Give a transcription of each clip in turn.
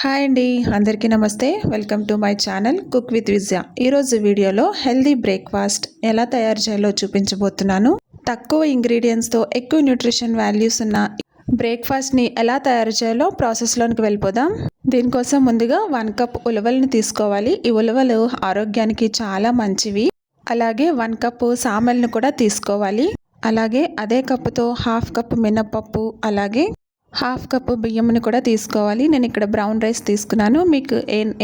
Hi అండి, అందరికీ నమస్తే. Welcome to my channel cook with Vijaya. ఈరోజు వీడియోలో హెల్దీ బ్రేక్ఫాస్ట్ ఎలా తయారు చేయాలో చూపించబోతున్నాను. తక్కువ ఇంగ్రీడియంట్స్తో ఎక్కువ న్యూట్రిషన్ వాల్యూస్ ఉన్న బ్రేక్ఫాస్ట్ని ఎలా తయారు చేయాలో ప్రాసెస్లోనికి వెళ్ళిపోదాం. దీనికోసం ముందుగా 1 కప్ ఉలవలను తీసుకోవాలి. ఈ ఉలవలు ఆరోగ్యానికి చాలా మంచివి. అలాగే 1 కప్పు సామెలను కూడా తీసుకోవాలి. అలాగే అదే కప్పుతో 1/2 కప్ మినపప్పు, అలాగే 1/2 కప్పు బియ్యంని కూడా తీసుకోవాలి. నేను ఇక్కడ బ్రౌన్ రైస్ తీసుకున్నాను. మీకు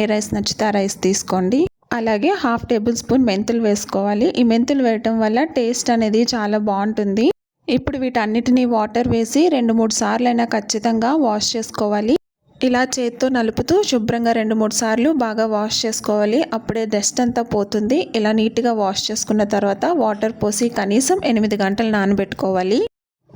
ఏ రైస్ నచ్చితే ఆ రైస్ తీసుకోండి. అలాగే 1/2 టేబుల్ స్పూన్ మెంతులు వేసుకోవాలి. ఈ మెంతులు వేయటం వల్ల టేస్ట్ అనేది చాలా బాగుంటుంది. ఇప్పుడు వీటన్నిటిని వాటర్ వేసి 2-3 సార్లు అయినా ఖచ్చితంగా వాష్ చేసుకోవాలి. ఇలా చేత్తో నలుపుతూ శుభ్రంగా 2-3 సార్లు బాగా వాష్ చేసుకోవాలి. అప్పుడే డస్ట్ అంతా పోతుంది. ఇలా నీట్గా వాష్ చేసుకున్న తర్వాత వాటర్ పోసి కనీసం 8 గంటలు నానబెట్టుకోవాలి.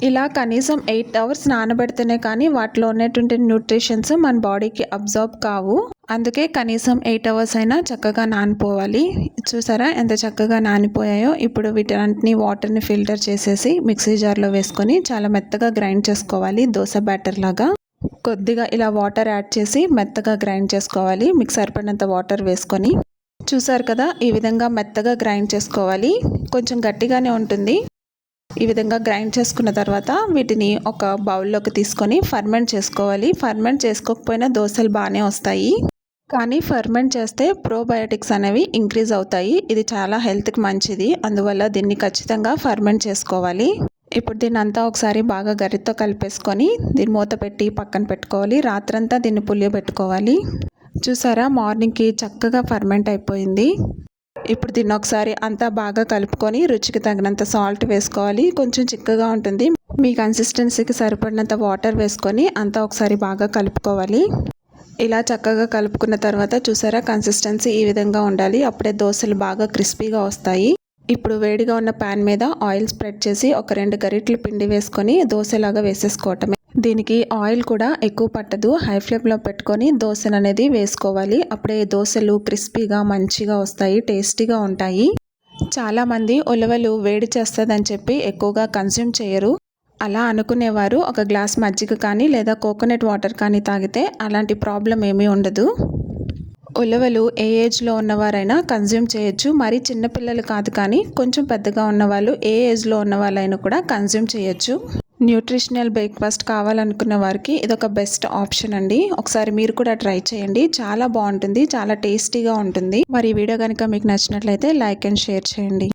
ఇలా కనీసం 8 అవర్స్ నానబెడితేనే కానీ వాటిలో ఉన్నటువంటి న్యూట్రిషన్స్ మన బాడీకి అబ్జర్వ్ కావు. అందుకే కనీసం 8 అవర్స్ అయినా చక్కగా నానిపోవాలి. చూసారా ఎంత చక్కగా నానిపోయాయో. ఇప్పుడు వీటన్నిటిని వాటర్ని ఫిల్టర్ చేసేసి మిక్సీ జార్లో వేసుకొని చాలా మెత్తగా గ్రైండ్ చేసుకోవాలి. దోశ బ్యాటర్ లాగా కొద్దిగా ఇలా వాటర్ యాడ్ చేసి మెత్తగా గ్రైండ్ చేసుకోవాలి. మీకు సరిపడినంత వాటర్ వేసుకొని. చూసారు కదా, ఈ విధంగా మెత్తగా గ్రైండ్ చేసుకోవాలి. కొంచెం గట్టిగానే ఉంటుంది. ఈ విధంగా గ్రైండ్ చేసుకున్న తర్వాత వీటిని ఒక బౌల్లోకి తీసుకొని ఫర్మెంట్ చేసుకోవాలి. ఫర్మెంట్ చేసుకోకపోయినా దోశలు బాగానే వస్తాయి, కానీ ఫర్మెంట్ చేస్తే ప్రోబయోటిక్స్ అనేవి ఇంక్రీజ్ అవుతాయి. ఇది చాలా హెల్త్కి మంచిది. అందువల్ల దీన్ని ఖచ్చితంగా ఫర్మెంట్ చేసుకోవాలి. ఇప్పుడు దీన్ని అంతా ఒకసారి బాగా గరిటతో కలిపేసుకొని దీన్ని మూత పెట్టి పక్కన పెట్టుకోవాలి. రాత్రంతా దీన్ని పులియబెట్టుకోవాలి. చూసారా, మార్నింగ్కి చక్కగా ఫర్మెంట్ అయిపోయింది. ఇప్పుడు దీన్ని ఒకసారి అంతా బాగా కలుపుకొని రుచికి తగినంత సాల్ట్ వేసుకోవాలి. కొంచెం చిక్కగా ఉంటుంది. మీ కన్సిస్టెన్సీకి సరిపడినంత వాటర్ వేసుకొని అంతా ఒకసారి బాగా కలుపుకోవాలి. ఇలా చక్కగా కలుపుకున్న తర్వాత చూసారా, కన్సిస్టెన్సీ ఈ విధంగా ఉండాలి. అప్పుడే దోశలు బాగా క్రిస్పీగా వస్తాయి. ఇప్పుడు వేడిగా ఉన్న ప్యాన్ మీద ఆయిల్ స్ప్రెడ్ చేసి ఒక 2 గరిటెలు పిండి వేసుకొని దోశలాగా వేసేసుకోవటమే. దీనికి ఆయిల్ కూడా ఎక్కువ పట్టదు. హై ఫ్లేమ్లో పెట్టుకొని దోశను అనేది వేసుకోవాలి. అప్పుడే దోశలు క్రిస్పీగా మంచిగా వస్తాయి, టేస్టీగా ఉంటాయి. చాలామంది ఉలవలు వేడి చేస్తుందని చెప్పి ఎక్కువగా కన్జ్యూమ్ చేయరు. అలా అనుకునేవారు ఒక గ్లాస్ మజ్జిగ కానీ లేదా కోకోనట్ వాటర్ కానీ తాగితే అలాంటి ప్రాబ్లం ఏమీ ఉండదు. ఉలవలు ఏ ఏజ్లో ఉన్నవారైనా కన్జ్యూమ్ చేయొచ్చు. మరి చిన్నపిల్లలు కాదు, కానీ కొంచెం పెద్దగా ఉన్నవాళ్ళు ఏ ఏజ్లో ఉన్న వాళ్ళైనా కూడా కన్జ్యూమ్ చేయొచ్చు. న్యూట్రిషనల్ బ్రేక్ఫాస్ట్ కావాలనుకున్న వారికి ఇదొక బెస్ట్ ఆప్షన్ అండి. ఒకసారి మీరు కూడా ట్రై చేయండి. చాలా బాగుంటుంది, చాలా టేస్టీగా ఉంటుంది. మరి ఈ వీడియో కనుక మీకు నచ్చినట్లయితే లైక్ అండ్ షేర్ చేయండి.